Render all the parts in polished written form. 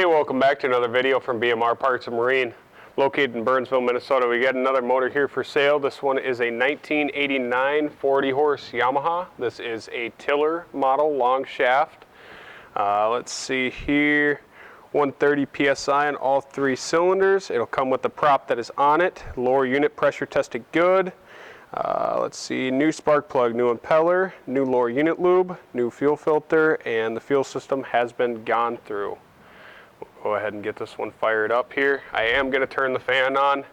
Hey, welcome back to another video from BMR Parts and Marine. Located in Burnsville, Minnesota. We got another motor here for sale. This one is a 1989 40 horse Yamaha. This is a tiller model, long shaft. Let's see here, 130 PSI on all three cylinders. It'll come with the prop that is on it. Lower unit pressure tested good. Let's see, new spark plug, new impeller, new lower unit lube, new fuel filter, and the fuel system has been gone through. We'll go ahead and get this one fired up here. I am going to turn the fan on.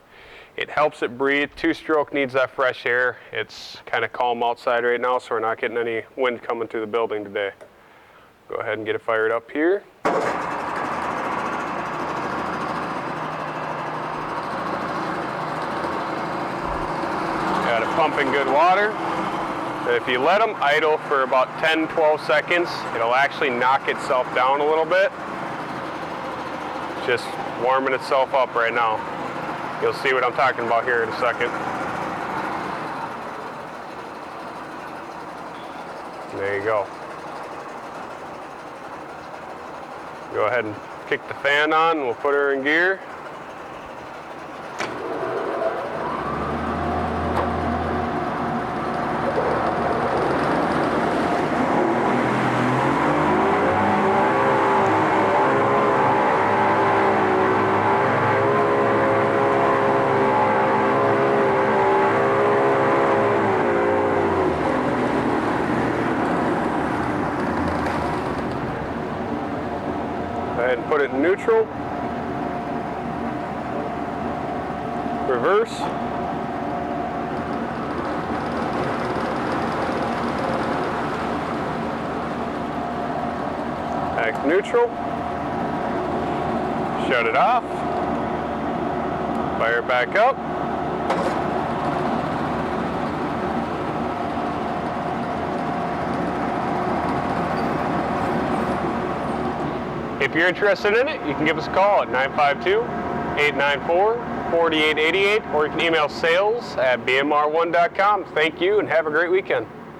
It helps it breathe. Two-stroke needs that fresh air. It's kind of calm outside right now, so we're not getting any wind coming through the building today. Go ahead and get it fired up here. Got it pumping good water. And if you let them idle for about 10-12 seconds, it'll actually knock itself down a little bit. Just warming itself up right now. You'll see what I'm talking about here in a second. There you go. Go ahead and kick the fan on, we'll put her in gear. Go ahead and put it in neutral. Reverse. Back to neutral. Shut it off. Fire it back up. If you're interested in it, you can give us a call at 952-894-4888, or you can email sales@bmr1.com. Thank you and have a great weekend.